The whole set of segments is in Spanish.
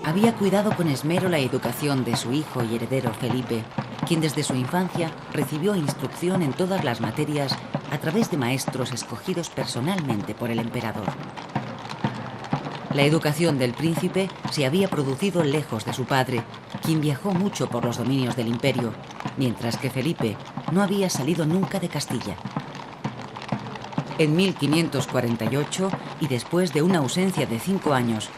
había cuidado con esmero la educación de su hijo y heredero Felipe, quien desde su infancia recibió instrucción en todas las materias a través de maestros escogidos personalmente por el emperador. La educación del príncipe se había producido lejos de su padre, quien viajó mucho por los dominios del imperio, mientras que Felipe no había salido nunca de Castilla. En 1548, y después de una ausencia de 5 años,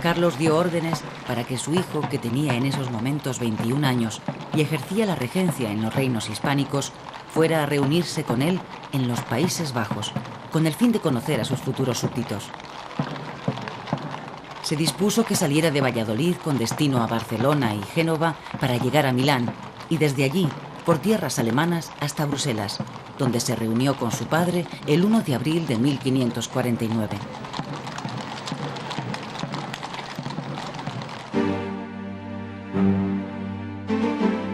Carlos dio órdenes para que su hijo, que tenía en esos momentos 21 años y ejercía la regencia en los reinos hispánicos, fuera a reunirse con él en los Países Bajos, con el fin de conocer a sus futuros súbditos. Se dispuso que saliera de Valladolid con destino a Barcelona y Génova para llegar a Milán, y desde allí, por tierras alemanas, hasta Bruselas, donde se reunió con su padre el 1 de abril de 1549.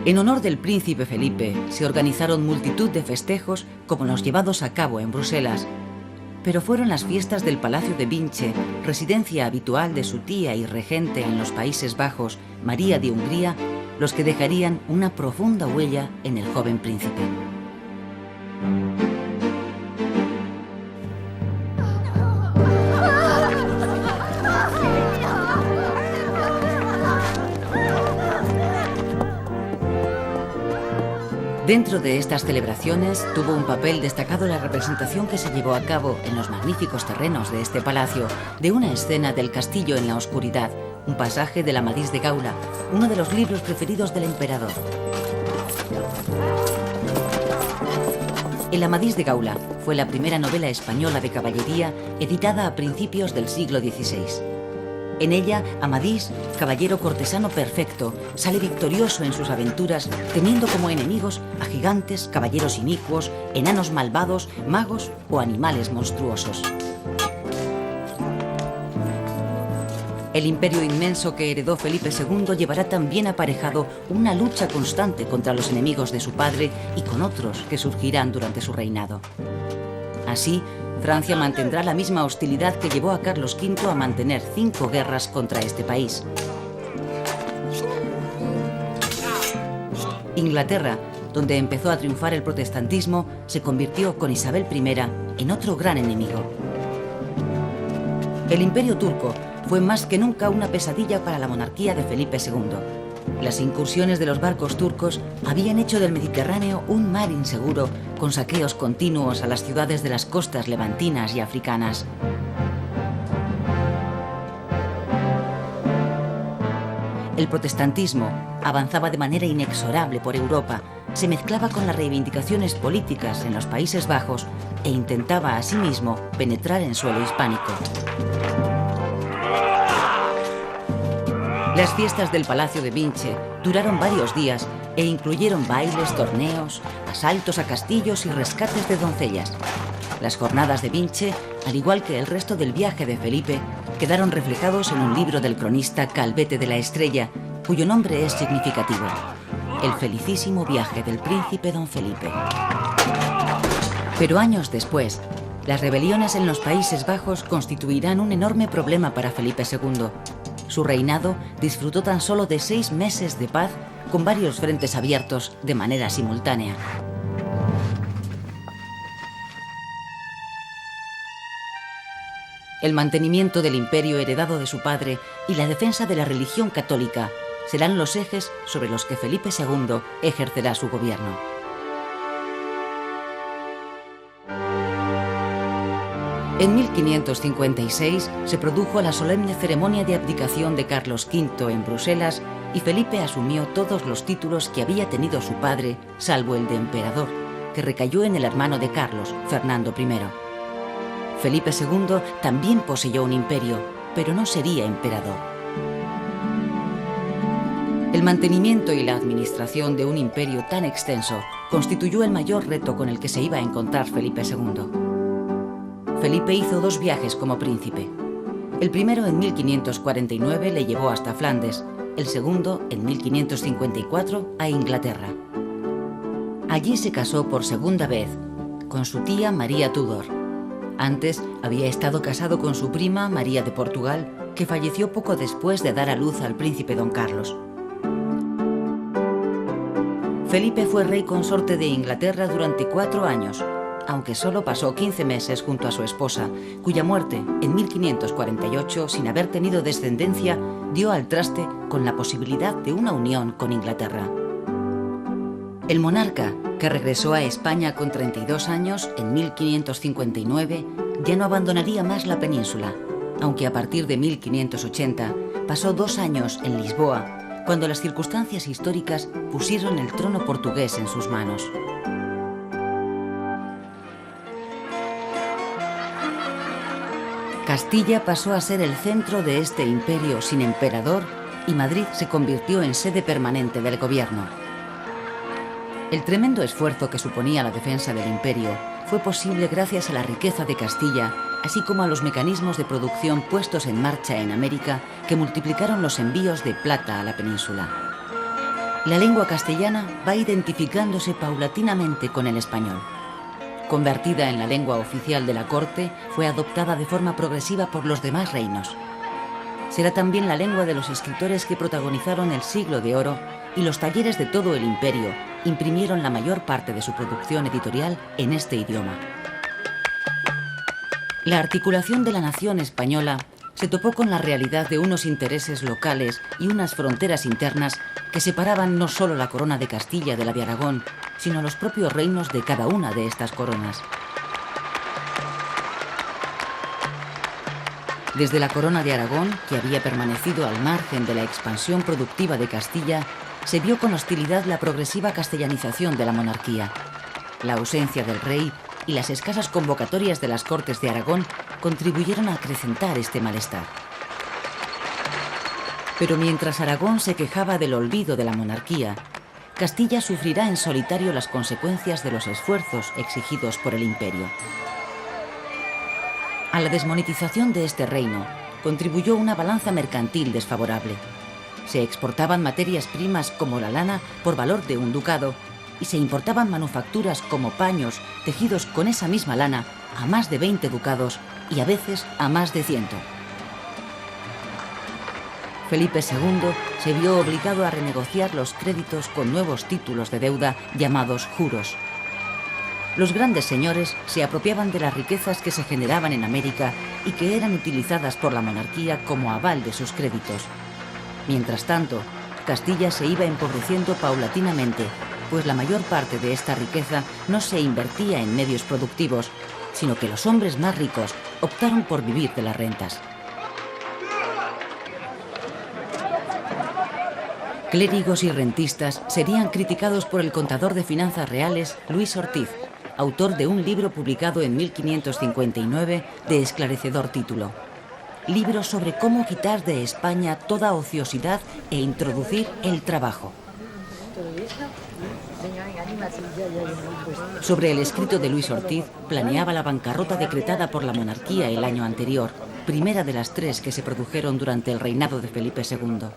En honor del príncipe Felipe se organizaron multitud de festejos como los llevados a cabo en Bruselas, pero fueron las fiestas del Palacio de Vinche, residencia habitual de su tía y regente en los Países Bajos, María de Hungría, los que dejarían una profunda huella en el joven príncipe. Dentro de estas celebraciones tuvo un papel destacado la representación que se llevó a cabo en los magníficos terrenos de este palacio de una escena del Castillo en la Oscuridad, un pasaje del Amadís de Gaula, uno de los libros preferidos del emperador. El Amadís de Gaula fue la primera novela española de caballería editada a principios del siglo XVI. En ella, Amadís, caballero cortesano perfecto, sale victorioso en sus aventuras, teniendo como enemigos a gigantes, caballeros inicuos, enanos malvados, magos o animales monstruosos. El imperio inmenso que heredó Felipe II llevará también aparejado una lucha constante contra los enemigos de su padre y con otros que surgirán durante su reinado. Así, Francia mantendrá la misma hostilidad que llevó a Carlos V a mantener 5 guerras contra este país. Inglaterra, donde empezó a triunfar el protestantismo, se convirtió con Isabel I en otro gran enemigo. El imperio turco fue más que nunca una pesadilla para la monarquía de Felipe II. Las incursiones de los barcos turcos habían hecho del Mediterráneo un mar inseguro, con saqueos continuos a las ciudades de las costas levantinas y africanas. El protestantismo avanzaba de manera inexorable por Europa, se mezclaba con las reivindicaciones políticas en los Países Bajos e intentaba asimismo penetrar en suelo hispánico. Las fiestas del Palacio de Vinche duraron varios días e incluyeron bailes, torneos, asaltos a castillos y rescates de doncellas. Las jornadas de Vinche, al igual que el resto del viaje de Felipe, quedaron reflejados en un libro del cronista Calvete de la Estrella, cuyo nombre es significativo: El felicísimo viaje del príncipe don Felipe. Pero años después, las rebeliones en los Países Bajos constituirán un enorme problema para Felipe II. Su reinado disfrutó tan solo de 6 meses de paz, con varios frentes abiertos de manera simultánea. El mantenimiento del imperio heredado de su padre y la defensa de la religión católica serán los ejes sobre los que Felipe II ejercerá su gobierno. En 1556 se produjo la solemne ceremonia de abdicación de Carlos V en Bruselas y Felipe asumió todos los títulos que había tenido su padre, salvo el de emperador, que recayó en el hermano de Carlos, Fernando I. Felipe II también poseyó un imperio, pero no sería emperador. El mantenimiento y la administración de un imperio tan extenso constituyó el mayor reto con el que se iba a encontrar Felipe II. Felipe hizo 2 viajes como príncipe. El primero en 1549 le llevó hasta Flandes, el segundo en 1554 a Inglaterra. Allí se casó por segunda vez con su tía María Tudor. Antes había estado casado con su prima María de Portugal, que falleció poco después de dar a luz al príncipe don Carlos. Felipe fue rey consorte de Inglaterra durante 4 años, aunque solo pasó 15 meses junto a su esposa, cuya muerte, en 1548, sin haber tenido descendencia, dio al traste con la posibilidad de una unión con Inglaterra. El monarca, que regresó a España con 32 años en 1559, ya no abandonaría más la península, aunque a partir de 1580 pasó 2 años en Lisboa, cuando las circunstancias históricas pusieron el trono portugués en sus manos. Castilla pasó a ser el centro de este imperio sin emperador y Madrid se convirtió en sede permanente del gobierno. El tremendo esfuerzo que suponía la defensa del imperio fue posible gracias a la riqueza de Castilla, así como a los mecanismos de producción puestos en marcha en América que multiplicaron los envíos de plata a la península. La lengua castellana va identificándose paulatinamente con el español. Convertida en la lengua oficial de la corte, fue adoptada de forma progresiva por los demás reinos. Será también la lengua de los escritores que protagonizaron el Siglo de Oro, y los talleres de todo el imperio imprimieron la mayor parte de su producción editorial en este idioma. La articulación de la nación española se topó con la realidad de unos intereses locales y unas fronteras internas que separaban no solo la corona de Castilla de la de Aragón, sino los propios reinos de cada una de estas coronas. Desde la corona de Aragón, que había permanecido al margen de la expansión productiva de Castilla, se vio con hostilidad la progresiva castellanización de la monarquía. La ausencia del rey y las escasas convocatorias de las Cortes de Aragón contribuyeron a acrecentar este malestar. Pero mientras Aragón se quejaba del olvido de la monarquía, Castilla sufrirá en solitario las consecuencias de los esfuerzos exigidos por el imperio. A la desmonetización de este reino contribuyó una balanza mercantil desfavorable. Se exportaban materias primas como la lana por valor de un ducado y se importaban manufacturas como paños tejidos con esa misma lana a más de 20 ducados y a veces a más de 100. Felipe II se vio obligado a renegociar los créditos con nuevos títulos de deuda llamados juros. Los grandes señores se apropiaban de las riquezas que se generaban en América y que eran utilizadas por la monarquía como aval de sus créditos. Mientras tanto, Castilla se iba empobreciendo paulatinamente, pues la mayor parte de esta riqueza no se invertía en medios productivos, sino que los hombres más ricos optaron por vivir de las rentas. Clérigos y rentistas serían criticados por el contador de finanzas reales Luis Ortiz, autor de un libro publicado en 1559 de esclarecedor título: Libro sobre cómo quitar de España toda ociosidad e introducir el trabajo. Sobre el escrito de Luis Ortiz planeaba la bancarrota decretada por la monarquía el año anterior, primera de las 3 que se produjeron durante el reinado de Felipe II.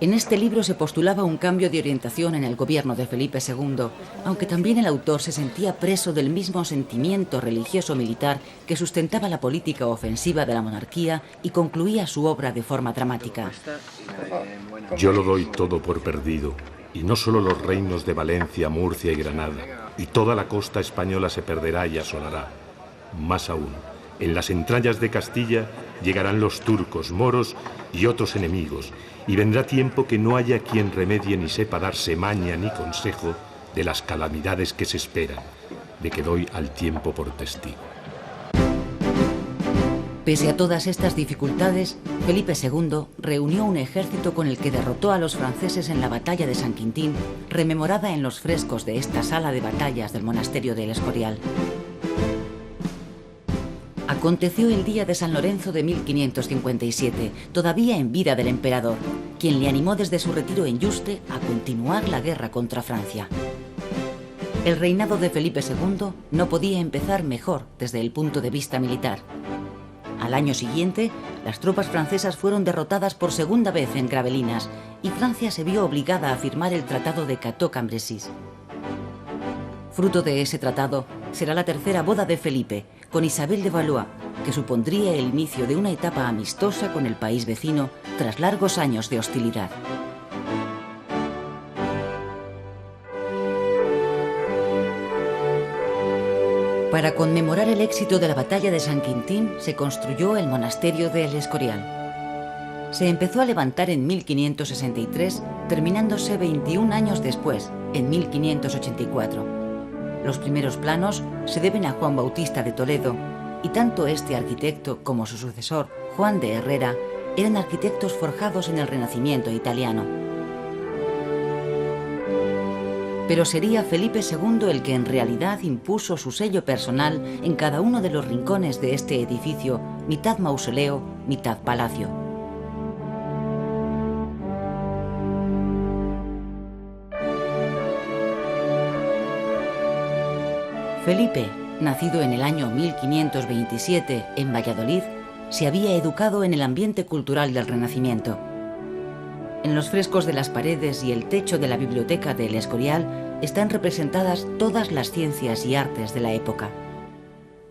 En este libro se postulaba un cambio de orientación en el gobierno de Felipe II, aunque también el autor se sentía preso del mismo sentimiento religioso-militar que sustentaba la política ofensiva de la monarquía y concluía su obra de forma dramática. Yo lo doy todo por perdido, y no solo los reinos de Valencia, Murcia y Granada, y toda la costa española se perderá y asolará. Más aún, en las entrañas de Castilla llegarán los turcos, moros y otros enemigos, y vendrá tiempo que no haya quien remedie ni sepa darse maña ni consejo de las calamidades que se esperan, de que doy al tiempo por testigo. Pese a todas estas dificultades, Felipe II reunió un ejército con el que derrotó a los franceses en la batalla de San Quintín, rememorada en los frescos de esta sala de batallas del monasterio del Escorial. Aconteció el día de San Lorenzo de 1557, todavía en vida del emperador, quien le animó desde su retiro en Yuste a continuar la guerra contra Francia. El reinado de Felipe II no podía empezar mejor desde el punto de vista militar. Al año siguiente, las tropas francesas fueron derrotadas por segunda vez en Gravelinas y Francia se vio obligada a firmar el Tratado de Cateau-Cambrésis. Fruto de ese tratado, será la tercera boda de Felipe, con Isabel de Valois, que supondría el inicio de una etapa amistosa con el país vecino tras largos años de hostilidad. Para conmemorar el éxito de la batalla de San Quintín, se construyó el monasterio de El Escorial. Se empezó a levantar en 1563, terminándose 21 años después, en 1584. Los primeros planos se deben a Juan Bautista de Toledo, y tanto este arquitecto como su sucesor, Juan de Herrera, eran arquitectos forjados en el Renacimiento italiano. Pero sería Felipe II el que en realidad impuso su sello personal en cada uno de los rincones de este edificio, mitad mausoleo, mitad palacio. Felipe, nacido en el año 1527 en Valladolid, se había educado en el ambiente cultural del Renacimiento. En los frescos de las paredes y el techo de la biblioteca de El Escorial están representadas todas las ciencias y artes de la época.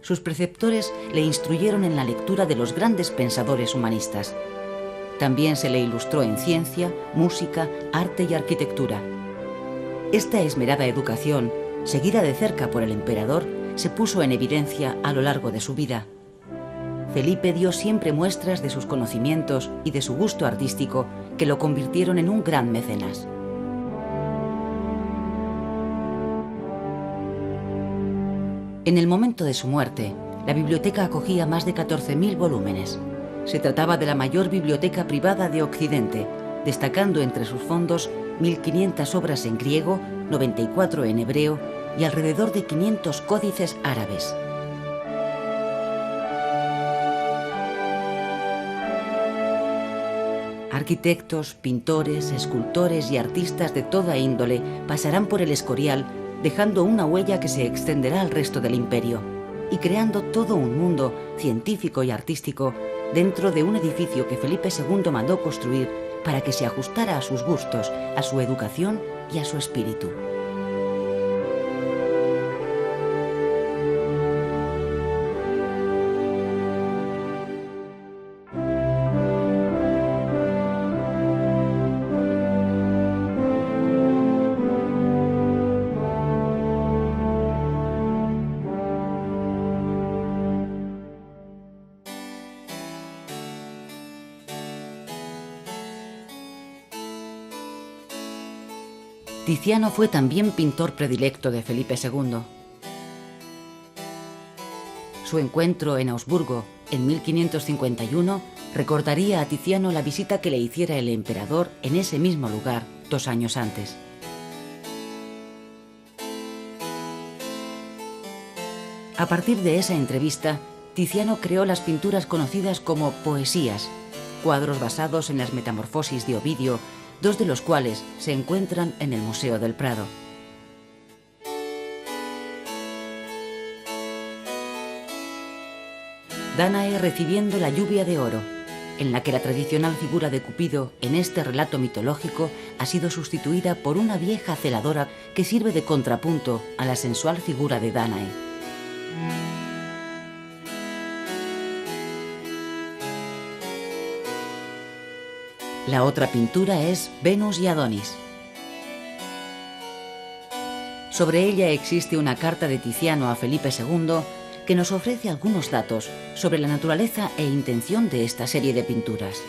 Sus preceptores le instruyeron en la lectura de los grandes pensadores humanistas. También se le ilustró en ciencia, música, arte y arquitectura. Esta esmerada educación, seguida de cerca por el emperador, se puso en evidencia a lo largo de su vida. Felipe dio siempre muestras de sus conocimientos y de su gusto artístico que lo convirtieron en un gran mecenas. En el momento de su muerte, la biblioteca acogía más de 14.000 volúmenes. Se trataba de la mayor biblioteca privada de Occidente, destacando entre sus fondos 1.500 obras en griego, 94 en hebreo y alrededor de 500 códices árabes. Arquitectos, pintores, escultores y artistas de toda índole pasarán por El Escorial, dejando una huella que se extenderá al resto del imperio y creando todo un mundo científico y artístico dentro de un edificio que Felipe II mandó construir para que se ajustara a sus gustos, a su educación y a su espíritu. Tiziano fue también pintor predilecto de Felipe II. Su encuentro en Augsburgo en 1551 recordaría a Tiziano la visita que le hiciera el emperador en ese mismo lugar 2 años antes. A partir de esa entrevista, Tiziano creó las pinturas conocidas como poesías, cuadros basados en las Metamorfosis de Ovidio, 2 de los cuales se encuentran en el Museo del Prado. Dánae recibiendo la lluvia de oro, en la que la tradicional figura de Cupido en este relato mitológico ha sido sustituida por una vieja celadora que sirve de contrapunto a la sensual figura de Dánae. La otra pintura es Venus y Adonis. Sobre ella existe una carta de Tiziano a Felipe II que nos ofrece algunos datos sobre la naturaleza e intención de esta serie de pinturas.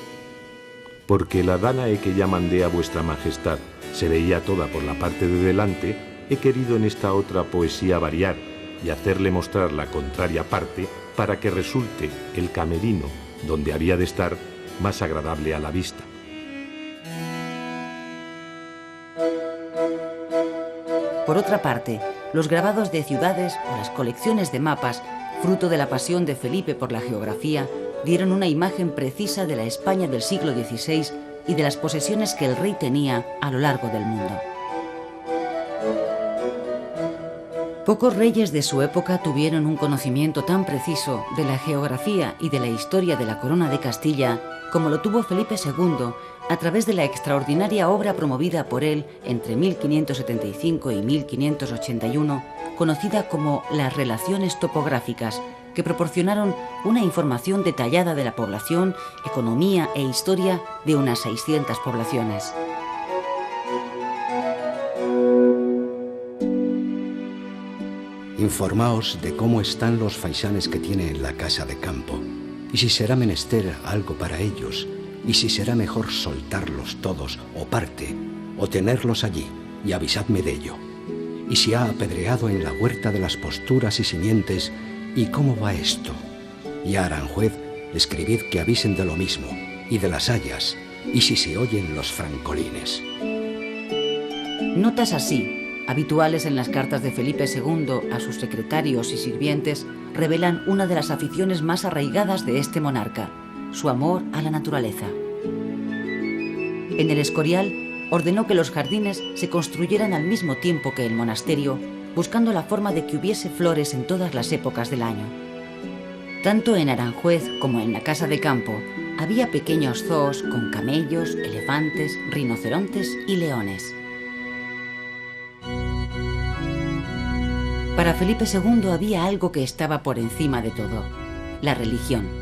Porque la Dánae que ya mandé a vuestra majestad se veía toda por la parte de delante, he querido en esta otra poesía variar y hacerle mostrar la contraria parte para que resulte el camerino, donde había de estar, más agradable a la vista. Por otra parte, los grabados de ciudades o las colecciones de mapas, fruto de la pasión de Felipe por la geografía, dieron una imagen precisa de la España del siglo XVI y de las posesiones que el rey tenía a lo largo del mundo. Pocos reyes de su época tuvieron un conocimiento tan preciso de la geografía y de la historia de la corona de Castilla como lo tuvo Felipe II a través de la extraordinaria obra promovida por él entre 1575 y 1581, conocida como las Relaciones Topográficas, que proporcionaron una información detallada de la población, economía e historia de unas 600 poblaciones. Informaos de cómo están los faisanes que tienen la casa de campo, y si será menester algo para ellos, y si será mejor soltarlos todos, o parte, o tenerlos allí, y avisadme de ello. Y si ha apedreado en la huerta de las posturas y simientes, ¿y cómo va esto? Y a Aranjuez escribid que avisen de lo mismo, y de las hayas, y si se oyen los francolines. Notas así, habituales en las cartas de Felipe II a sus secretarios y sirvientes, revelan una de las aficiones más arraigadas de este monarca, su amor a la naturaleza. En el Escorial ordenó que los jardines se construyeran al mismo tiempo que el monasterio, buscando la forma de que hubiese flores en todas las épocas del año. Tanto en Aranjuez como en la casa de campo había pequeños zoos con camellos, elefantes, rinocerontes y leones. Para Felipe II había algo que estaba por encima de todo: la religión.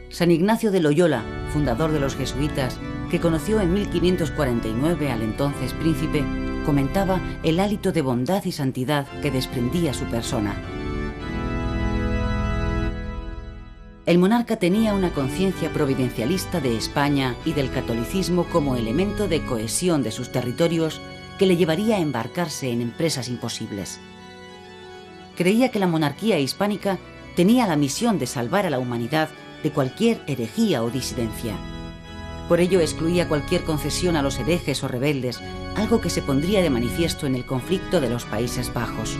San Ignacio de Loyola, fundador de los jesuitas, que conoció en 1549 al entonces príncipe, comentaba el hálito de bondad y santidad que desprendía su persona. El monarca tenía una conciencia providencialista de España y del catolicismo como elemento de cohesión de sus territorios que le llevaría a embarcarse en empresas imposibles. Creía que la monarquía hispánica tenía la misión de salvar a la humanidad de cualquier herejía o disidencia. Por ello excluía cualquier concesión a los herejes o rebeldes, algo que se pondría de manifiesto en el conflicto de los Países Bajos.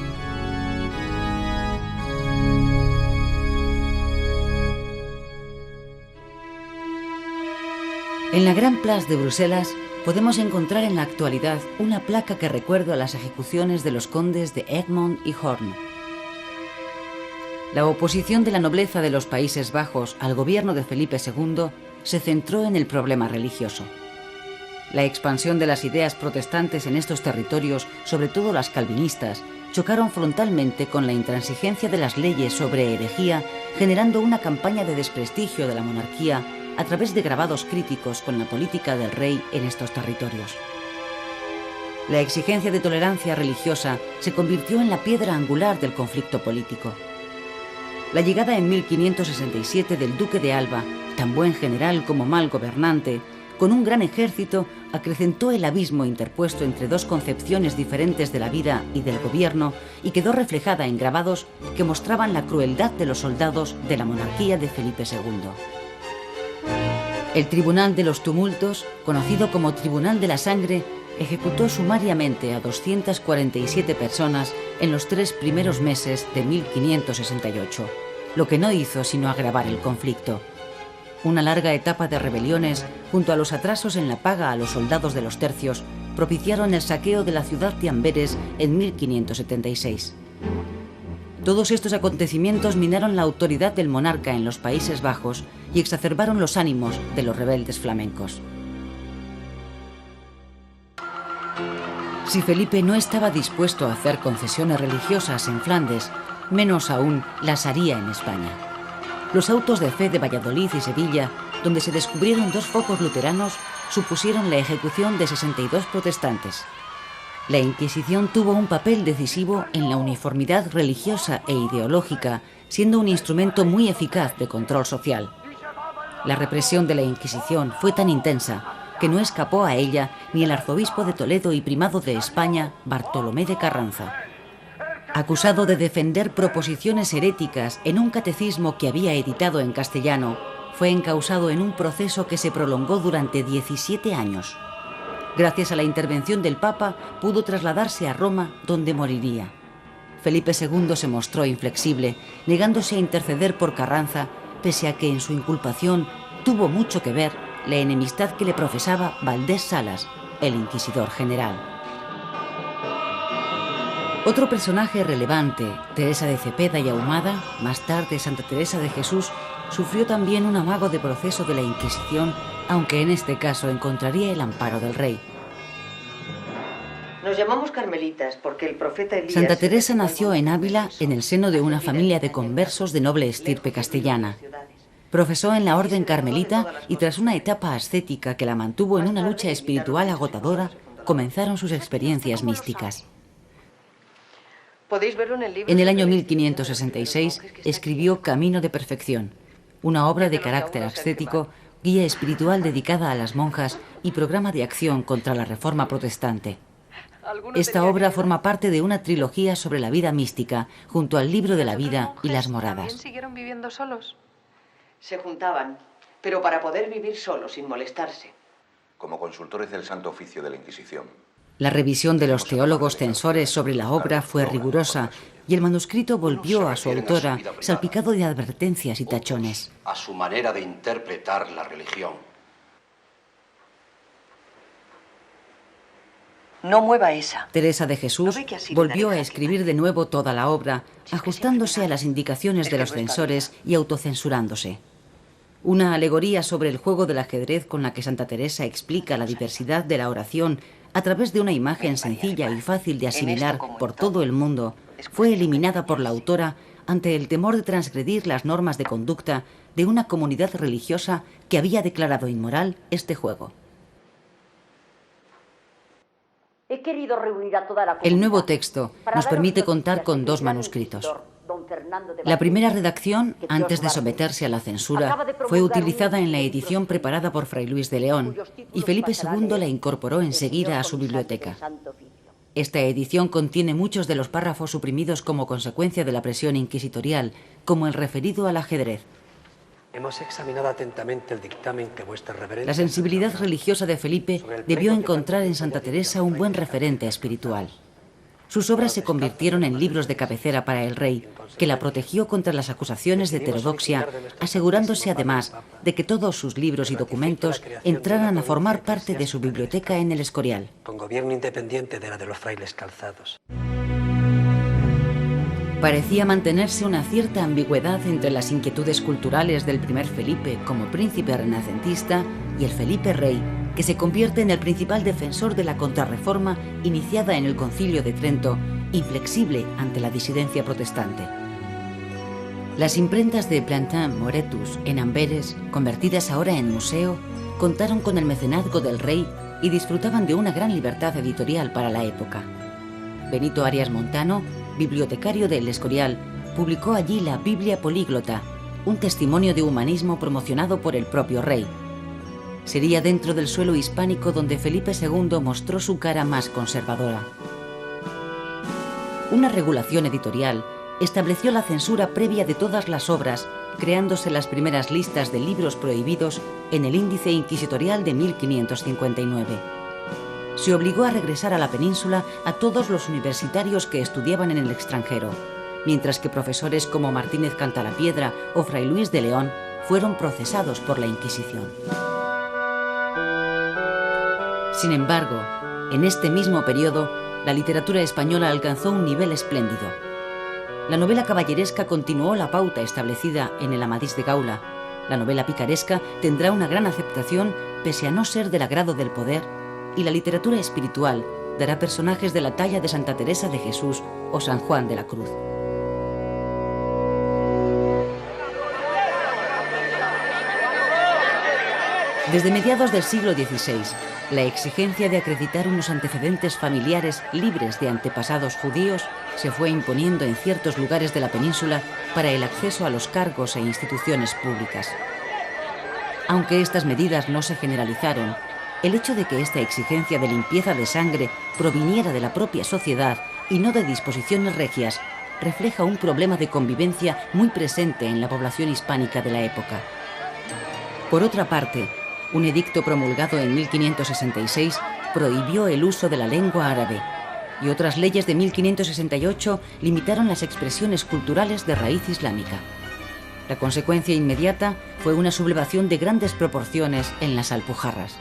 En la Gran Place de Bruselas podemos encontrar en la actualidad una placa que recuerda las ejecuciones de los condes de Egmond y Hoorn. La oposición de la nobleza de los Países Bajos al gobierno de Felipe II se centró en el problema religioso. La expansión de las ideas protestantes en estos territorios, sobre todo las calvinistas, chocaron frontalmente con la intransigencia de las leyes sobre herejía, generando una campaña de desprestigio de la monarquía a través de grabados críticos con la política del rey en estos territorios. La exigencia de tolerancia religiosa se convirtió en la piedra angular del conflicto político. La llegada en 1567 del duque de Alba, tan buen general como mal gobernante, con un gran ejército, acrecentó el abismo interpuesto entre dos concepciones diferentes de la vida y del gobierno y quedó reflejada en grabados que mostraban la crueldad de los soldados de la monarquía de Felipe II. El Tribunal de los Tumultos, conocido como Tribunal de la Sangre, ejecutó sumariamente a 247 personas en los 3 primeros meses de 1568, lo que no hizo sino agravar el conflicto. Una larga etapa de rebeliones, junto a los atrasos en la paga a los soldados de los tercios, propiciaron el saqueo de la ciudad de Amberes en 1576. Todos estos acontecimientos minaron la autoridad del monarca en los Países Bajos y exacerbaron los ánimos de los rebeldes flamencos. Si Felipe no estaba dispuesto a hacer concesiones religiosas en Flandes, menos aún las haría en España. Los autos de fe de Valladolid y Sevilla, donde se descubrieron 2 focos luteranos, supusieron la ejecución de 62 protestantes. La Inquisición tuvo un papel decisivo en la uniformidad religiosa e ideológica, siendo un instrumento muy eficaz de control social. La represión de la Inquisición fue tan intensa que no escapó a ella ni el arzobispo de Toledo y primado de España, Bartolomé de Carranza. Acusado de defender proposiciones heréticas en un catecismo que había editado en castellano, fue encausado en un proceso que se prolongó durante 17 años. Gracias a la intervención del Papa, pudo trasladarse a Roma, donde moriría. Felipe II se mostró inflexible, negándose a interceder por Carranza, pese a que en su inculpación tuvo mucho que ver la enemistad que le profesaba Valdés Salas, el inquisidor general. Otro personaje relevante, Teresa de Cepeda y Ahumada, más tarde Santa Teresa de Jesús, sufrió también un amago de proceso de la Inquisición aunque en este caso encontraría el amparo del rey. Nos llamamos carmelitas porque el profeta Elías... Santa Teresa nació en Ávila en el seno de una familia de conversos de noble estirpe castellana. Profesó en la orden carmelita y tras una etapa ascética que la mantuvo en una lucha espiritual agotadora, comenzaron sus experiencias místicas. En el año 1566 escribió Camino de Perfección, una obra de carácter ascético, guía espiritual dedicada a las monjas y programa de acción contra la Reforma protestante. Esta obra forma parte de una trilogía sobre la vida mística, junto al Libro de la Vida y las Moradas. ¿También siguieron viviendo solos? Se juntaban, pero para poder vivir solos, sin molestarse. Como consultores del Santo Oficio de la Inquisición. La revisión de los teólogos censores sobre la obra fue rigurosa y el manuscrito volvió a su autora salpicado de advertencias y tachones. A su manera de interpretar la religión. No mueva esa. Teresa de Jesús volvió a escribir de nuevo toda la obra, ajustándose a las indicaciones de los censores y autocensurándose. Una alegoría sobre el juego del ajedrez con la que Santa Teresa explica la diversidad de la oración a través de una imagen sencilla y fácil de asimilar por todo el mundo, fue eliminada por la autora ante el temor de transgredir las normas de conducta de una comunidad religiosa que había declarado inmoral este juego. He querido reunir a toda la comunidad. El nuevo texto nos permite contar con dos manuscritos. La primera redacción, antes de someterse a la censura, fue utilizada en la edición preparada por Fray Luis de León y Felipe II la incorporó enseguida a su biblioteca. Esta edición contiene muchos de los párrafos suprimidos como consecuencia de la presión inquisitorial, como el referido al ajedrez. Hemos examinado atentamente el dictamen que vuestra reverencia... La sensibilidad religiosa de Felipe debió encontrar en Santa Teresa un buen referente espiritual. Sus obras se convirtieron en libros de cabecera para el rey, que la protegió contra las acusaciones de heterodoxia, asegurándose además de que todos sus libros y documentos entraran a formar parte de su biblioteca en el Escorial. Con gobierno independiente de la de los frailes calzados. Parecía mantenerse una cierta ambigüedad entre las inquietudes culturales del primer Felipe como príncipe renacentista y el Felipe Rey, que se convierte en el principal defensor de la contrarreforma iniciada en el Concilio de Trento, inflexible ante la disidencia protestante. Las imprentas de Plantin Moretus en Amberes, convertidas ahora en museo, contaron con el mecenazgo del rey y disfrutaban de una gran libertad editorial para la época. Benito Arias Montano, bibliotecario del Escorial, publicó allí la Biblia Políglota, un testimonio de humanismo promocionado por el propio rey. Sería dentro del suelo hispánico donde Felipe II mostró su cara más conservadora. Una regulación editorial estableció la censura previa de todas las obras, creándose las primeras listas de libros prohibidos en el Índice Inquisitorial de 1559. Se obligó a regresar a la península a todos los universitarios que estudiaban en el extranjero, mientras que profesores como Martínez Cantalapiedra o Fray Luis de León fueron procesados por la Inquisición. Sin embargo, en este mismo periodo, la literatura española alcanzó un nivel espléndido. La novela caballeresca continuó la pauta establecida en el Amadís de Gaula. La novela picaresca tendrá una gran aceptación pese a no ser del agrado del poder, y la literatura espiritual dará personajes de la talla de Santa Teresa de Jesús o San Juan de la Cruz. Desde mediados del siglo XVI, la exigencia de acreditar unos antecedentes familiares libres de antepasados judíos se fue imponiendo en ciertos lugares de la península para el acceso a los cargos e instituciones públicas. Aunque estas medidas no se generalizaron, el hecho de que esta exigencia de limpieza de sangre proviniera de la propia sociedad y no de disposiciones regias refleja un problema de convivencia muy presente en la población hispánica de la época. Por otra parte, un edicto promulgado en 1566 prohibió el uso de la lengua árabe, y otras leyes de 1568 limitaron las expresiones culturales de raíz islámica. La consecuencia inmediata fue una sublevación de grandes proporciones en las Alpujarras.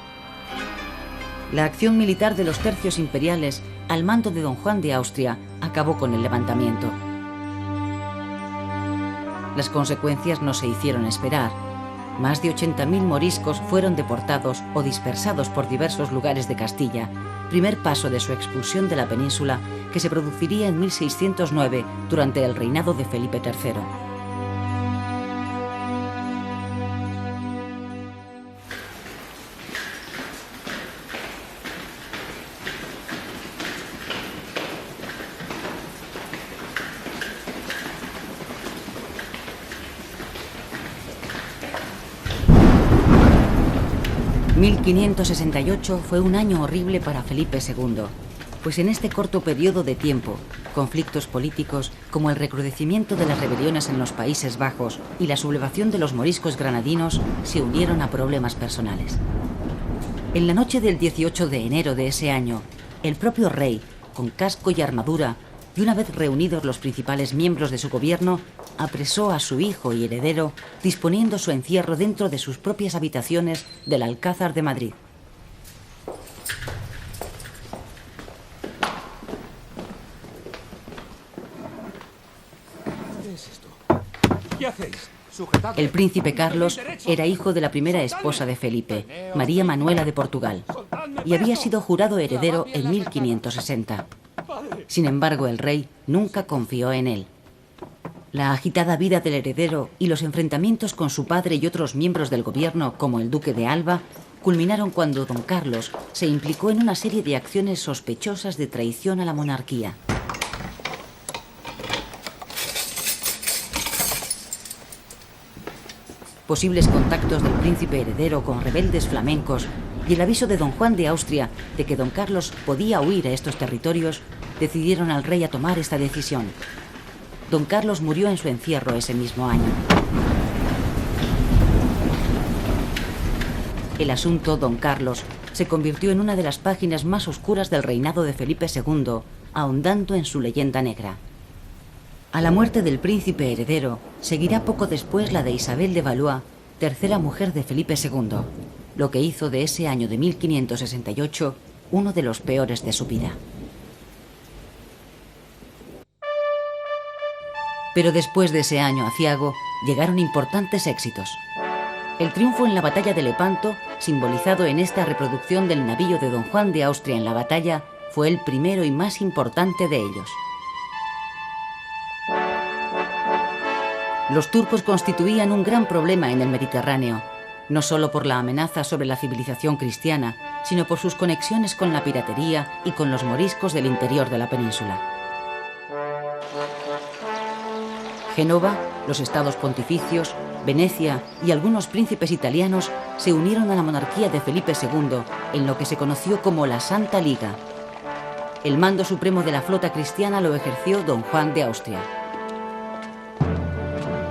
La acción militar de los tercios imperiales al mando de don Juan de Austria acabó con el levantamiento. Las consecuencias no se hicieron esperar. Más de 80.000 moriscos fueron deportados o dispersados por diversos lugares de Castilla, primer paso de su expulsión de la península que se produciría en 1609 durante el reinado de Felipe III. ...1568 fue un año horrible para Felipe II, pues en este corto periodo de tiempo, conflictos políticos como el recrudecimiento de las rebeliones en los Países Bajos y la sublevación de los moriscos granadinos se unieron a problemas personales. En la noche del 18 de enero de ese año, el propio rey, con casco y armadura, y una vez reunidos los principales miembros de su gobierno, apresó a su hijo y heredero, disponiendo su encierro dentro de sus propias habitaciones del Alcázar de Madrid. ¿Qué es esto? ¿Qué hacéis? Sujetadle. El príncipe Carlos era hijo de la primera esposa de Felipe, María Manuela de Portugal, y había sido jurado heredero en 1560. Sin embargo, el rey nunca confió en él. La agitada vida del heredero y los enfrentamientos con su padre y otros miembros del gobierno, como el duque de Alba, culminaron cuando don Carlos se implicó en una serie de acciones sospechosas de traición a la monarquía. Posibles contactos del príncipe heredero con rebeldes flamencos y el aviso de don Juan de Austria de que don Carlos podía huir a estos territorios decidieron al rey a tomar esta decisión. Don Carlos murió en su encierro ese mismo año. El asunto don Carlos se convirtió en una de las páginas más oscuras del reinado de Felipe II, ahondando en su leyenda negra. A la muerte del príncipe heredero seguirá poco después la de Isabel de Valois, tercera mujer de Felipe II, lo que hizo de ese año de 1568 uno de los peores de su vida. Pero después de ese año aciago llegaron importantes éxitos. El triunfo en la batalla de Lepanto, simbolizado en esta reproducción del navío de don Juan de Austria en la batalla, fue el primero y más importante de ellos. Los turcos constituían un gran problema en el Mediterráneo, no solo por la amenaza sobre la civilización cristiana, sino por sus conexiones con la piratería y con los moriscos del interior de la península. Génova, los estados pontificios, Venecia y algunos príncipes italianos se unieron a la monarquía de Felipe II en lo que se conoció como la Santa Liga. El mando supremo de la flota cristiana lo ejerció don Juan de Austria.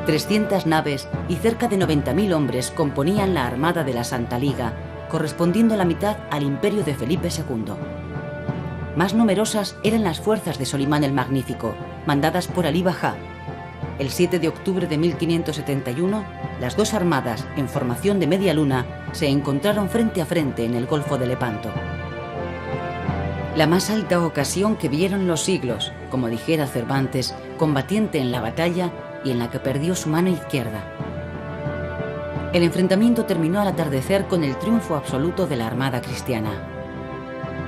300 naves y cerca de 90.000 hombres componían la armada de la Santa Liga, correspondiendo la mitad al imperio de Felipe II. Más numerosas eran las fuerzas de Solimán el Magnífico, mandadas por Alí Bajá. El 7 de octubre de 1571, las dos armadas, en formación de media luna, se encontraron frente a frente en el Golfo de Lepanto. La más alta ocasión que vieron los siglos, como dijera Cervantes, combatiente en la batalla y en la que perdió su mano izquierda. El enfrentamiento terminó al atardecer con el triunfo absoluto de la armada cristiana.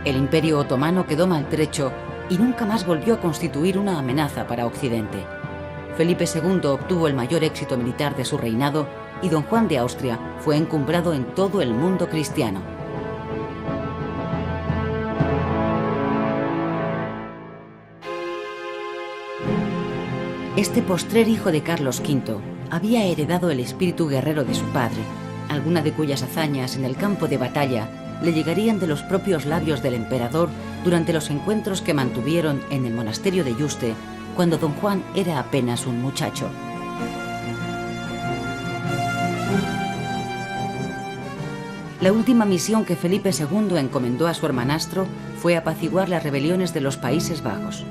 El Imperio Otomano quedó maltrecho y nunca más volvió a constituir una amenaza para Occidente. Felipe II obtuvo el mayor éxito militar de su reinado y don Juan de Austria fue encumbrado en todo el mundo cristiano. Este postrer hijo de Carlos V había heredado el espíritu guerrero de su padre, alguna de cuyas hazañas en el campo de batalla le llegarían de los propios labios del emperador durante los encuentros que mantuvieron en el monasterio de Yuste, cuando don Juan era apenas un muchacho. La última misión que Felipe II encomendó a su hermanastro fue apaciguar las rebeliones de los Países Bajos.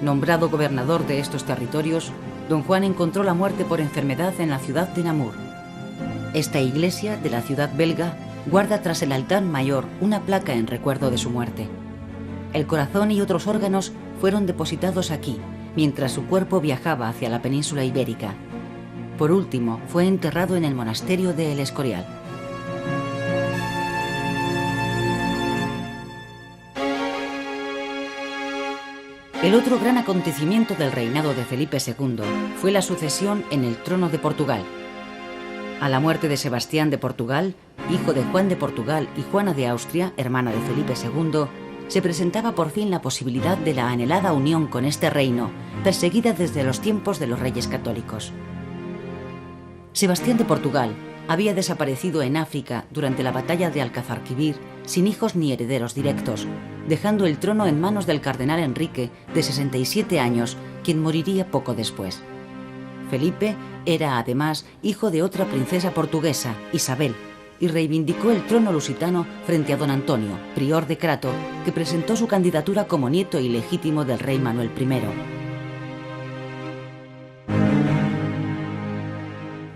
Nombrado gobernador de estos territorios, don Juan encontró la muerte por enfermedad en la ciudad de Namur. Esta iglesia de la ciudad belga guarda tras el altar mayor una placa en recuerdo de su muerte. El corazón y otros órganos fueron depositados aquí, mientras su cuerpo viajaba hacia la península ibérica. Por último, fue enterrado en el monasterio de El Escorial. El otro gran acontecimiento del reinado de Felipe II fue la sucesión en el trono de Portugal. A la muerte de Sebastián de Portugal, hijo de Juan de Portugal y Juana de Austria, hermana de Felipe II, se presentaba por fin la posibilidad de la anhelada unión con este reino, perseguida desde los tiempos de los reyes católicos. Sebastián de Portugal había desaparecido en África durante la batalla de Alcazarquivir sin hijos ni herederos directos, dejando el trono en manos del cardenal Enrique, de 67 años, quien moriría poco después. Felipe era además hijo de otra princesa portuguesa, Isabel, y reivindicó el trono lusitano frente a don Antonio, prior de Crato, que presentó su candidatura como nieto ilegítimo del rey Manuel I.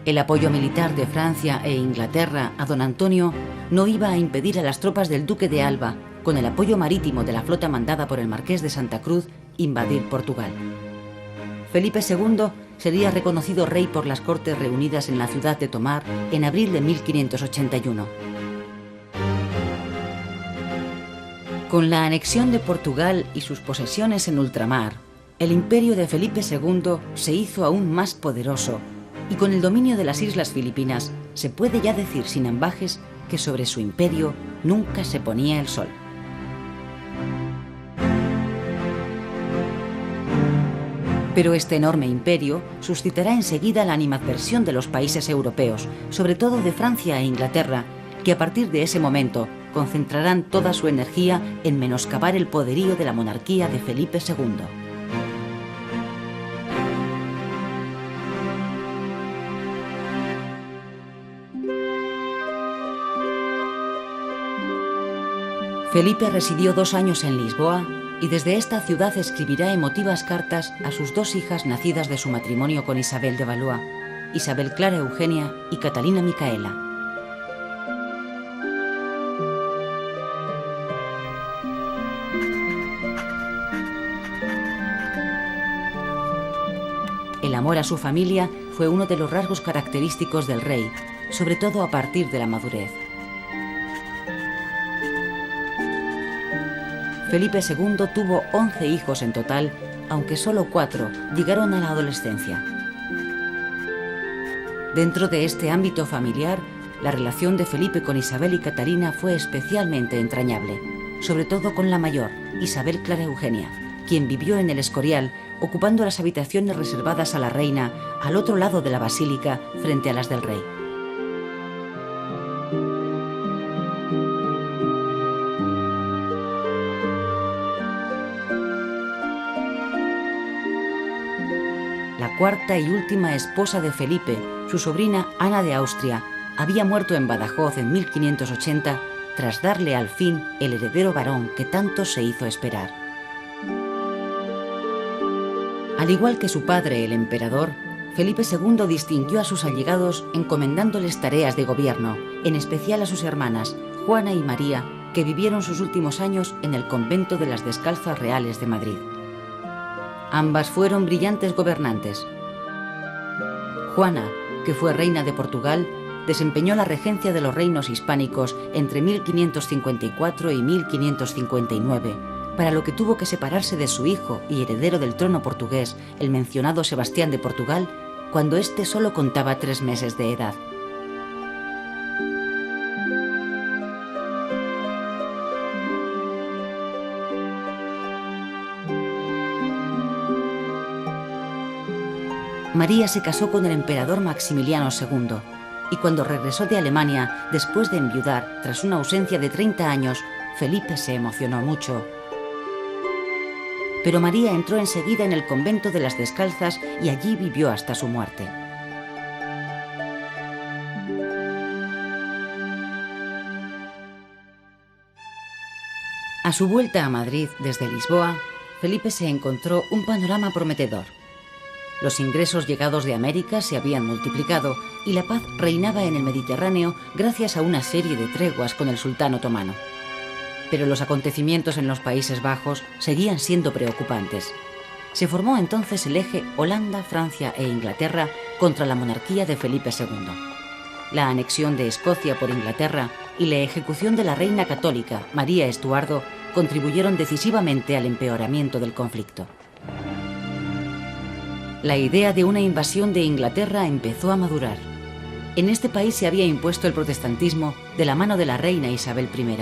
El apoyo militar de Francia e Inglaterra a don Antonio no iba a impedir a las tropas del duque de Alba, con el apoyo marítimo de la flota mandada por el marqués de Santa Cruz, invadir Portugal. Felipe II sería reconocido rey por las Cortes reunidas en la ciudad de Tomar en abril de 1581. Con la anexión de Portugal y sus posesiones en ultramar, el imperio de Felipe II se hizo aún más poderoso, y con el dominio de las Islas Filipinas se puede ya decir sin ambages que sobre su imperio nunca se ponía el sol. Pero este enorme imperio suscitará enseguida la animadversión de los países europeos, sobre todo de Francia e Inglaterra, que a partir de ese momento concentrarán toda su energía en menoscabar el poderío de la monarquía de Felipe II. Felipe residió 2 años en Lisboa y desde esta ciudad escribirá emotivas cartas a sus 2 hijas nacidas de su matrimonio con Isabel de Valois, Isabel Clara Eugenia y Catalina Micaela. El amor a su familia fue uno de los rasgos característicos del rey, sobre todo a partir de la madurez. Felipe II tuvo 11 hijos en total, aunque solo 4 llegaron a la adolescencia. Dentro de este ámbito familiar, la relación de Felipe con Isabel y Catalina fue especialmente entrañable, sobre todo con la mayor, Isabel Clara Eugenia, quien vivió en El Escorial, ocupando las habitaciones reservadas a la reina al otro lado de la basílica, frente a las del rey. La cuarta y última esposa de Felipe, su sobrina Ana de Austria, había muerto en Badajoz en 1580 tras darle al fin el heredero varón que tanto se hizo esperar. Al igual que su padre, el emperador, Felipe II distinguió a sus allegados encomendándoles tareas de gobierno, en especial a sus hermanas, Juana y María, que vivieron sus últimos años en el convento de las Descalzas Reales de Madrid. Ambas fueron brillantes gobernantes. Juana, que fue reina de Portugal, desempeñó la regencia de los reinos hispánicos entre 1554 y 1559, para lo que tuvo que separarse de su hijo y heredero del trono portugués, el mencionado Sebastián de Portugal, cuando éste solo contaba 3 meses de edad. María se casó con el emperador Maximiliano II y cuando regresó de Alemania, después de enviudar, tras una ausencia de 30 años, Felipe se emocionó mucho. Pero María entró enseguida en el convento de las Descalzas y allí vivió hasta su muerte. A su vuelta a Madrid desde Lisboa, Felipe se encontró un panorama prometedor. Los ingresos llegados de América se habían multiplicado y la paz reinaba en el Mediterráneo gracias a una serie de treguas con el sultán otomano. Pero los acontecimientos en los Países Bajos seguían siendo preocupantes. Se formó entonces el eje Holanda, Francia e Inglaterra contra la monarquía de Felipe II. La anexión de Escocia por Inglaterra y la ejecución de la reina católica, María Estuardo, contribuyeron decisivamente al empeoramiento del conflicto. La idea de una invasión de Inglaterra empezó a madurar. En este país se había impuesto el protestantismo de la mano de la reina Isabel I.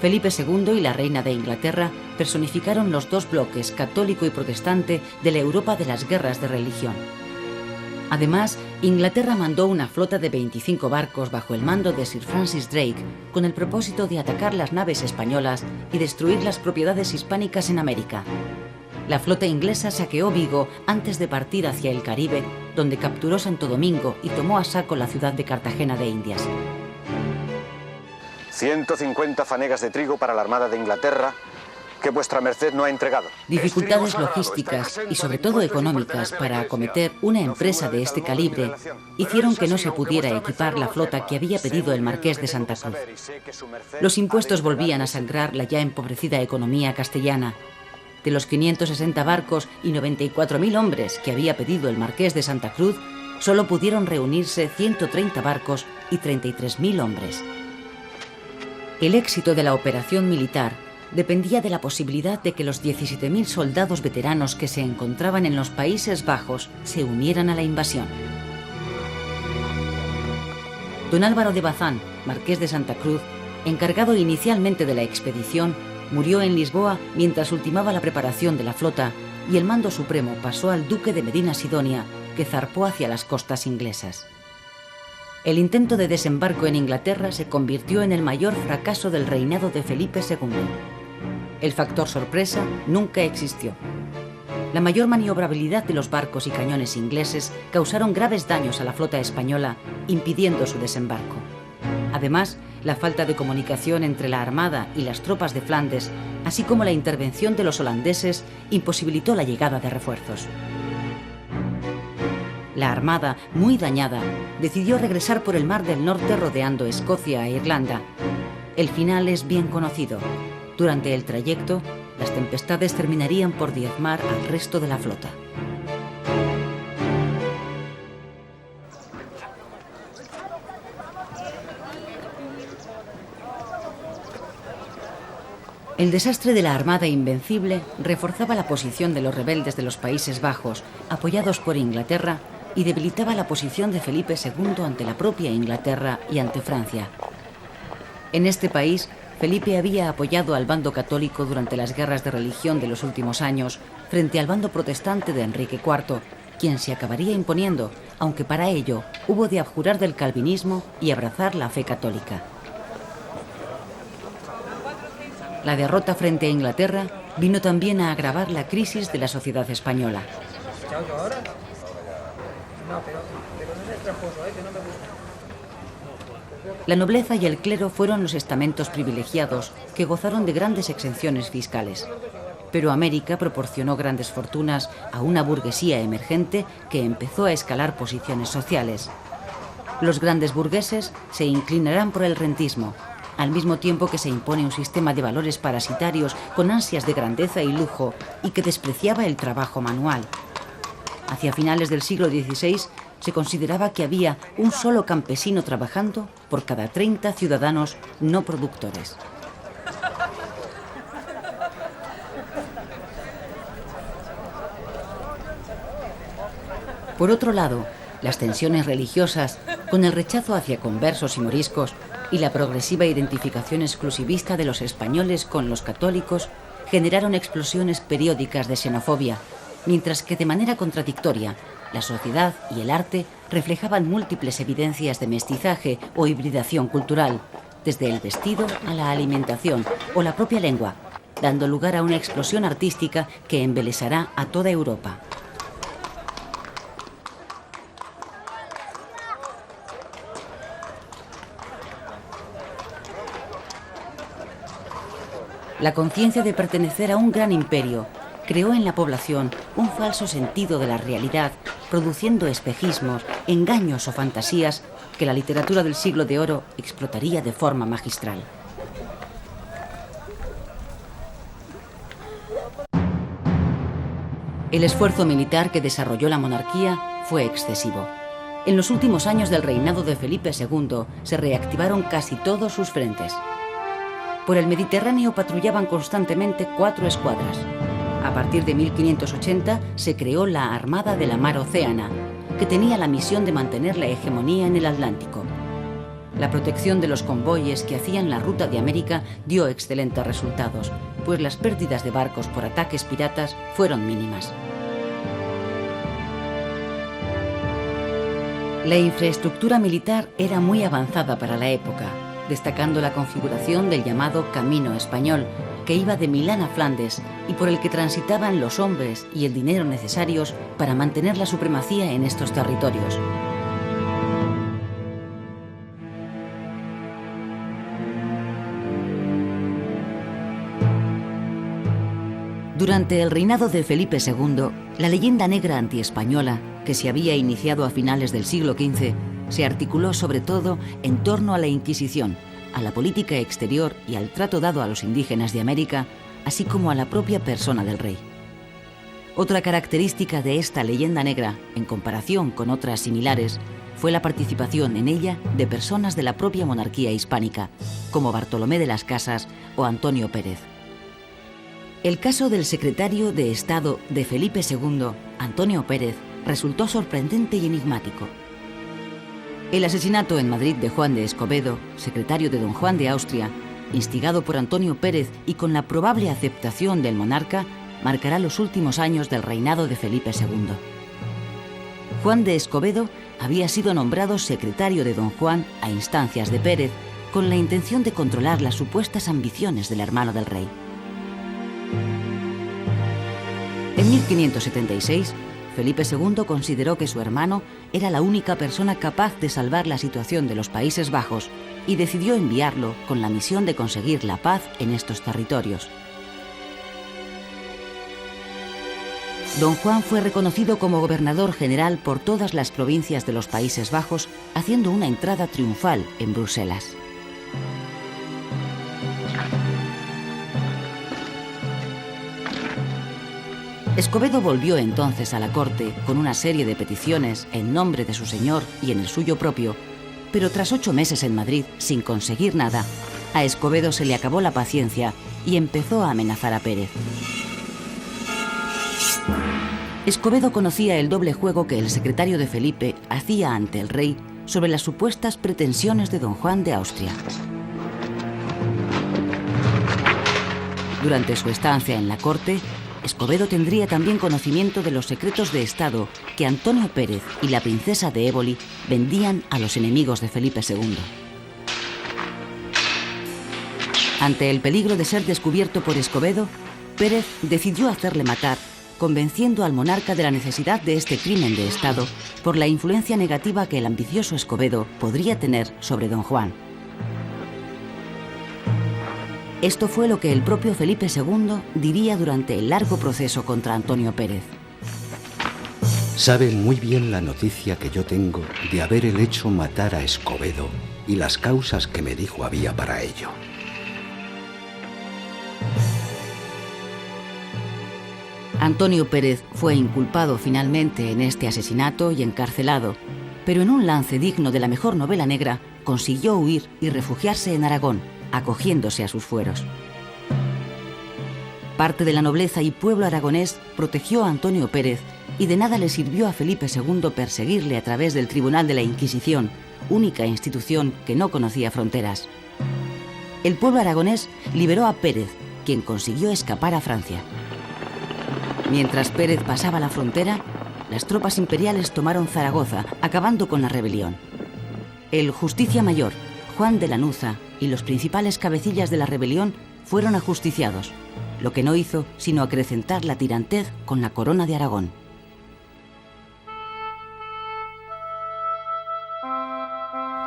Felipe II y la reina de Inglaterra personificaron los dos bloques, católico y protestante, de la Europa de las guerras de religión. Además, Inglaterra mandó una flota de 25 barcos bajo el mando de Sir Francis Drake con el propósito de atacar las naves españolas y destruir las propiedades hispánicas en América. La flota inglesa saqueó Vigo antes de partir hacia el Caribe, donde capturó Santo Domingo y tomó a saco la ciudad de Cartagena de Indias. 150 fanegas de trigo para la Armada de Inglaterra, que vuestra merced no ha entregado. Dificultades logísticas y sobre todo económicas para acometer una empresa de este calibre hicieron que no se pudiera equipar la flota que había pedido el marqués de Santa Cruz. Los impuestos volvían a sangrar la ya empobrecida economía castellana. De los 560 barcos y 94.000 hombres que había pedido el marqués de Santa Cruz, solo pudieron reunirse 130 barcos y 33.000 hombres. El éxito de la operación militar dependía de la posibilidad de que los 17.000 soldados veteranos que se encontraban en los Países Bajos se unieran a la invasión. Don Álvaro de Bazán, marqués de Santa Cruz, encargado inicialmente de la expedición, murió en Lisboa mientras ultimaba la preparación de la flota y el mando supremo pasó al duque de Medina Sidonia, que zarpó hacia las costas inglesas. El intento de desembarco en Inglaterra se convirtió en el mayor fracaso del reinado de Felipe II. El factor sorpresa nunca existió. La mayor maniobrabilidad de los barcos y cañones ingleses causaron graves daños a la flota española, impidiendo su desembarco. Además, la falta de comunicación entre la Armada y las tropas de Flandes, así como la intervención de los holandeses, imposibilitó la llegada de refuerzos. La Armada, muy dañada, decidió regresar por el Mar del Norte rodeando Escocia e Irlanda. El final es bien conocido. Durante el trayecto, las tempestades terminarían por diezmar al resto de la flota. El desastre de la Armada Invencible reforzaba la posición de los rebeldes de los Países Bajos, apoyados por Inglaterra, y debilitaba la posición de Felipe II ante la propia Inglaterra y ante Francia. En este país, Felipe había apoyado al bando católico durante las guerras de religión de los últimos años frente al bando protestante de Enrique IV, quien se acabaría imponiendo, aunque para ello hubo de abjurar del calvinismo y abrazar la fe católica. La derrota frente a Inglaterra vino también a agravar la crisis de la sociedad española. La nobleza y el clero fueron los estamentos privilegiados que gozaron de grandes exenciones fiscales. Pero América proporcionó grandes fortunas a una burguesía emergente que empezó a escalar posiciones sociales. Los grandes burgueses se inclinarán por el rentismo, al mismo tiempo que se impone un sistema de valores parasitarios con ansias de grandeza y lujo y que despreciaba el trabajo manual. Hacia finales del siglo XVI se consideraba que había un solo campesino trabajando por cada 30 ciudadanos no productores. Por otro lado, las tensiones religiosas, con el rechazo hacia conversos y moriscos y la progresiva identificación exclusivista de los españoles con los católicos, generaron explosiones periódicas de xenofobia, mientras que de manera contradictoria, la sociedad y el arte reflejaban múltiples evidencias de mestizaje o hibridación cultural, desde el vestido a la alimentación o la propia lengua, dando lugar a una explosión artística que embelesará a toda Europa. La conciencia de pertenecer a un gran imperio creó en la población un falso sentido de la realidad, produciendo espejismos, engaños o fantasías que la literatura del siglo de oro explotaría de forma magistral. El esfuerzo militar que desarrolló la monarquía fue fue excesivo. En los últimos años del reinado de Felipe II se reactivaron casi todos sus frentes. Por el Mediterráneo patrullaban constantemente 4 escuadras. A partir de 1580 se creó la Armada de la Mar Océana, que tenía la misión de mantener la hegemonía en el Atlántico. La protección de los convoyes que hacían la ruta de América dio excelentes resultados, pues las pérdidas de barcos por ataques piratas fueron mínimas. La infraestructura militar era muy avanzada para la época, destacando la configuración del llamado Camino Español, que iba de Milán a Flandes y por el que transitaban los hombres y el dinero necesarios para mantener la supremacía en estos territorios. Durante el reinado de Felipe II, la leyenda negra antiespañola, que se había iniciado a finales del siglo XV, se articuló sobre todo en torno a la Inquisición, a la política exterior y al trato dado a los indígenas de América, así como a la propia persona del rey. Otra característica de esta leyenda negra, en comparación con otras similares, fue la participación en ella de personas de la propia monarquía hispánica, como Bartolomé de las Casas o Antonio Pérez. El caso del secretario de Estado de Felipe II, Antonio Pérez, resultó sorprendente y enigmático. El asesinato en Madrid de Juan de Escobedo, secretario de don Juan de Austria, instigado por Antonio Pérez y con la probable aceptación del monarca, marcará los últimos años del reinado de Felipe II. Juan de Escobedo había sido nombrado secretario de don Juan a instancias de Pérez, con la intención de controlar las supuestas ambiciones del hermano del rey. En 1576, Felipe II consideró que su hermano era la única persona capaz de salvar la situación de los Países Bajos y decidió enviarlo con la misión de conseguir la paz en estos territorios. Don Juan fue reconocido como gobernador general por todas las provincias de los Países Bajos, haciendo una entrada triunfal en Bruselas. Escobedo volvió entonces a la corte con una serie de peticiones en nombre de su señor y en el suyo propio, pero tras 8 meses en Madrid sin conseguir nada, a Escobedo se le acabó la paciencia y empezó a amenazar a Pérez. Escobedo conocía el doble juego que el secretario de Felipe hacía ante el rey sobre las supuestas pretensiones de don Juan de Austria. Durante su estancia en la corte, Escobedo tendría también conocimiento de los secretos de Estado que Antonio Pérez y la princesa de Éboli vendían a los enemigos de Felipe II. Ante el peligro de ser descubierto por Escobedo, Pérez decidió hacerle matar, convenciendo al monarca de la necesidad de este crimen de Estado por la influencia negativa que el ambicioso Escobedo podría tener sobre don Juan. Esto fue lo que el propio Felipe II diría durante el largo proceso contra Antonio Pérez. Saben muy bien la noticia que yo tengo de haber él hecho matar a Escobedo y las causas que me dijo había para ello. Antonio Pérez fue inculpado finalmente en este asesinato y encarcelado, pero en un lance digno de la mejor novela negra consiguió huir y refugiarse en Aragón, acogiéndose a sus fueros. Parte de la nobleza y pueblo aragonés protegió a Antonio Pérez y de nada le sirvió a Felipe II perseguirle a través del Tribunal de la Inquisición, única institución que no conocía fronteras. El pueblo aragonés liberó a Pérez, quien consiguió escapar a Francia. Mientras Pérez pasaba la frontera, las tropas imperiales tomaron Zaragoza, acabando con la rebelión. El Justicia Mayor, Juan de Lanuza, y los principales cabecillas de la rebelión fueron ajusticiados, lo que no hizo sino acrecentar la tirantez con la corona de Aragón.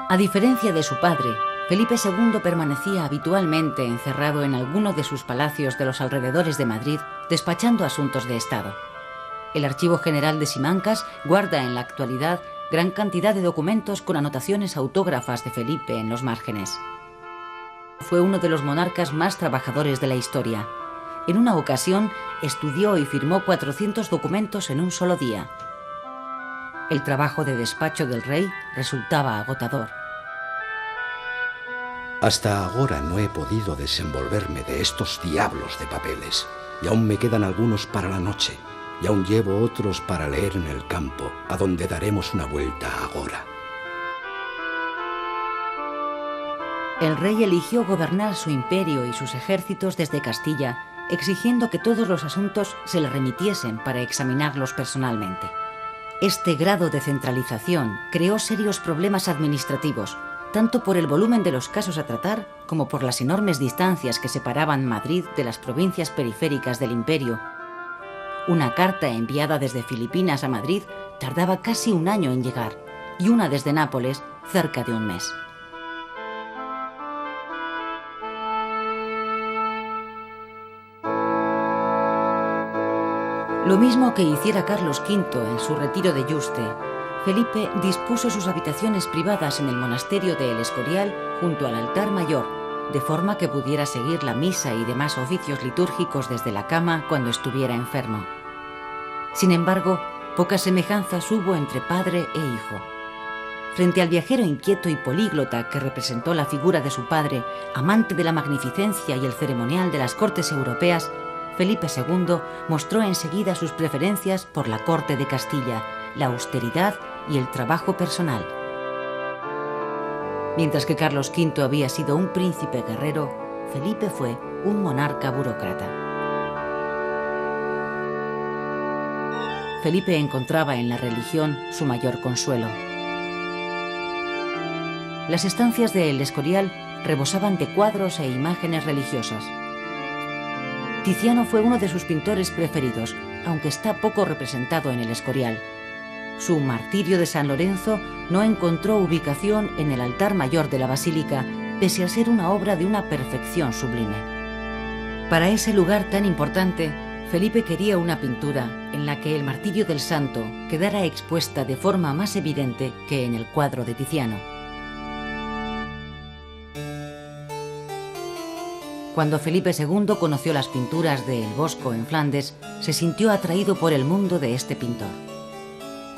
A diferencia de su padre, Felipe II permanecía habitualmente encerrado en alguno de sus palacios de los alrededores de Madrid, despachando asuntos de Estado. El Archivo General de Simancas guarda en la actualidad gran cantidad de documentos con anotaciones autógrafas de Felipe en los márgenes. Fue uno de los monarcas más trabajadores de la historia. En una ocasión, estudió y firmó 400 documentos en un solo día. El trabajo de despacho del rey resultaba agotador. Hasta ahora no he podido desenvolverme de estos diablos de papeles, y aún me quedan algunos para la noche, y aún llevo otros para leer en el campo, a donde daremos una vuelta agora. El rey eligió gobernar su imperio y sus ejércitos desde Castilla, exigiendo que todos los asuntos se le remitiesen para examinarlos personalmente. Este grado de centralización creó serios problemas administrativos, tanto por el volumen de los casos a tratar como por las enormes distancias que separaban Madrid de las provincias periféricas del imperio. Una carta enviada desde Filipinas a Madrid tardaba casi un año en llegar, y una desde Nápoles cerca de un mes. Lo mismo que hiciera Carlos V en su retiro de Yuste, Felipe dispuso sus habitaciones privadas en el monasterio de El Escorial junto al altar mayor, de forma que pudiera seguir la misa y demás oficios litúrgicos desde la cama cuando estuviera enfermo. Sin embargo, pocas semejanzas hubo entre padre e hijo. Frente al viajero inquieto y políglota que representó la figura de su padre, amante de la magnificencia y el ceremonial de las cortes europeas, Felipe II mostró enseguida sus preferencias por la corte de Castilla, la austeridad y el trabajo personal. Mientras que Carlos V había sido un príncipe guerrero, Felipe fue un monarca burócrata. Felipe encontraba en la religión su mayor consuelo. Las estancias de El Escorial rebosaban de cuadros e imágenes religiosas. Tiziano fue uno de sus pintores preferidos, aunque está poco representado en El Escorial. Su Martirio de San Lorenzo no encontró ubicación en el altar mayor de la basílica, pese a ser una obra de una perfección sublime. Para ese lugar tan importante, Felipe quería una pintura en la que el martirio del santo quedara expuesta de forma más evidente que en el cuadro de Tiziano. Cuando Felipe II conoció las pinturas de El Bosco en Flandes, se sintió atraído por el mundo de este pintor.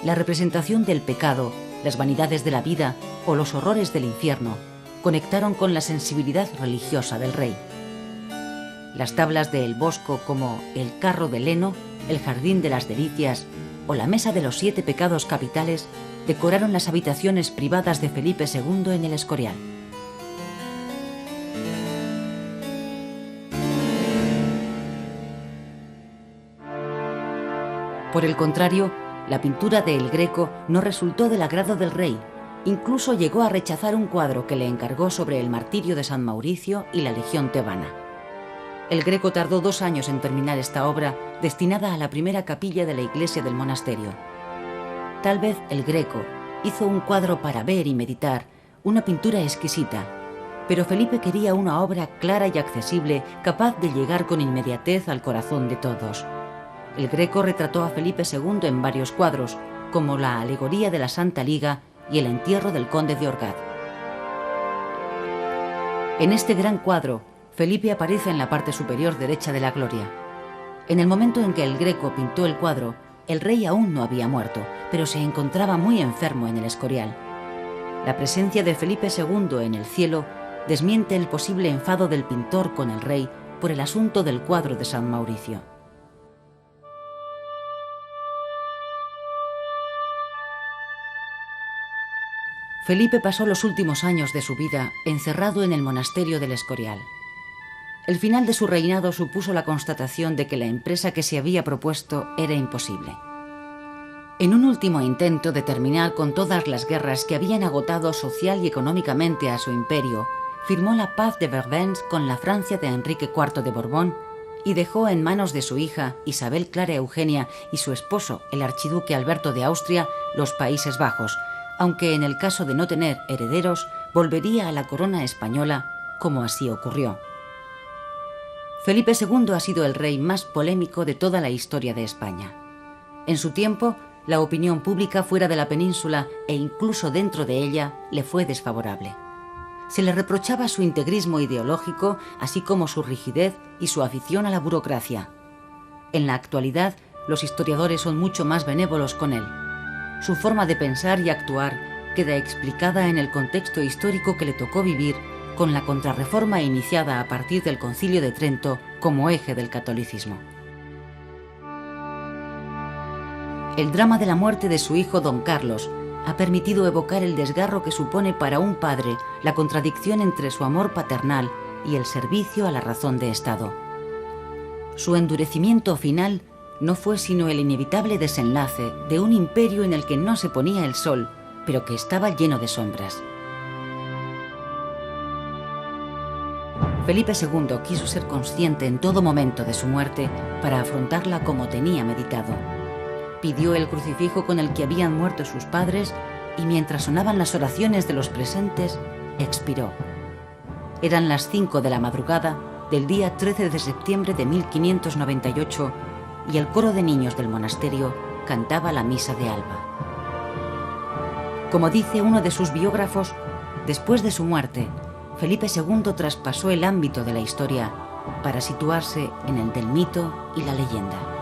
La representación del pecado, las vanidades de la vida o los horrores del infierno conectaron con la sensibilidad religiosa del rey. Las tablas de El Bosco como El carro de Leno, El jardín de las delicias o la mesa de los 7 pecados capitales decoraron las habitaciones privadas de Felipe II en El Escorial. Por el contrario, la pintura de El Greco no resultó del agrado del rey. Incluso llegó a rechazar un cuadro que le encargó sobre el martirio de San Mauricio y la legión tebana. El Greco tardó 2 años en terminar esta obra, destinada a la primera capilla de la iglesia del monasterio. Tal vez El Greco hizo un cuadro para ver y meditar, una pintura exquisita, pero Felipe quería una obra clara y accesible, capaz de llegar con inmediatez al corazón de todos. El Greco retrató a Felipe II en varios cuadros, como la alegoría de la Santa Liga y el entierro del conde de Orgaz. En este gran cuadro, Felipe aparece en la parte superior derecha de la gloria. En el momento en que el Greco pintó el cuadro, el rey aún no había muerto, pero se encontraba muy enfermo en El Escorial. La presencia de Felipe II en el cielo desmiente el posible enfado del pintor con el rey por el asunto del cuadro de San Mauricio. Felipe pasó los últimos años de su vida encerrado en el monasterio del Escorial. El final de su reinado supuso la constatación de que la empresa que se había propuesto era imposible. En un último intento de terminar con todas las guerras que habían agotado social y económicamente a su imperio, firmó la paz de Vervins con la Francia de Enrique IV de Borbón y dejó en manos de su hija Isabel Clara Eugenia y su esposo, el archiduque Alberto de Austria, los Países Bajos, aunque en el caso de no tener herederos, volvería a la corona española, como así ocurrió. Felipe II ha sido el rey más polémico de toda la historia de España. En su tiempo, la opinión pública fuera de la península e incluso dentro de ella le fue desfavorable. Se le reprochaba su integrismo ideológico, así como su rigidez y su afición a la burocracia. En la actualidad, los historiadores son mucho más benévolos con él. su forma de pensar y actuar queda explicada en el contexto histórico que le tocó vivir con la contrarreforma iniciada a partir del Concilio de Trento como eje del catolicismo. El drama de la muerte de su hijo don Carlos ha permitido evocar el desgarro que supone para un padre la contradicción entre su amor paternal y el servicio a la razón de Estado. Su endurecimiento final no fue sino el inevitable desenlace de un imperio en el que no se ponía el sol, pero que estaba lleno de sombras. Felipe II quiso ser consciente en todo momento de su muerte para afrontarla como tenía meditado. Pidió el crucifijo con el que habían muerto sus padres y mientras sonaban las oraciones de los presentes, expiró. Eran las 5 de la madrugada del día 13 de septiembre de 1598 y el coro de niños del monasterio cantaba la misa de alba. Como dice uno de sus biógrafos, después de su muerte, Felipe II traspasó el ámbito de la historia para situarse en el del mito y la leyenda.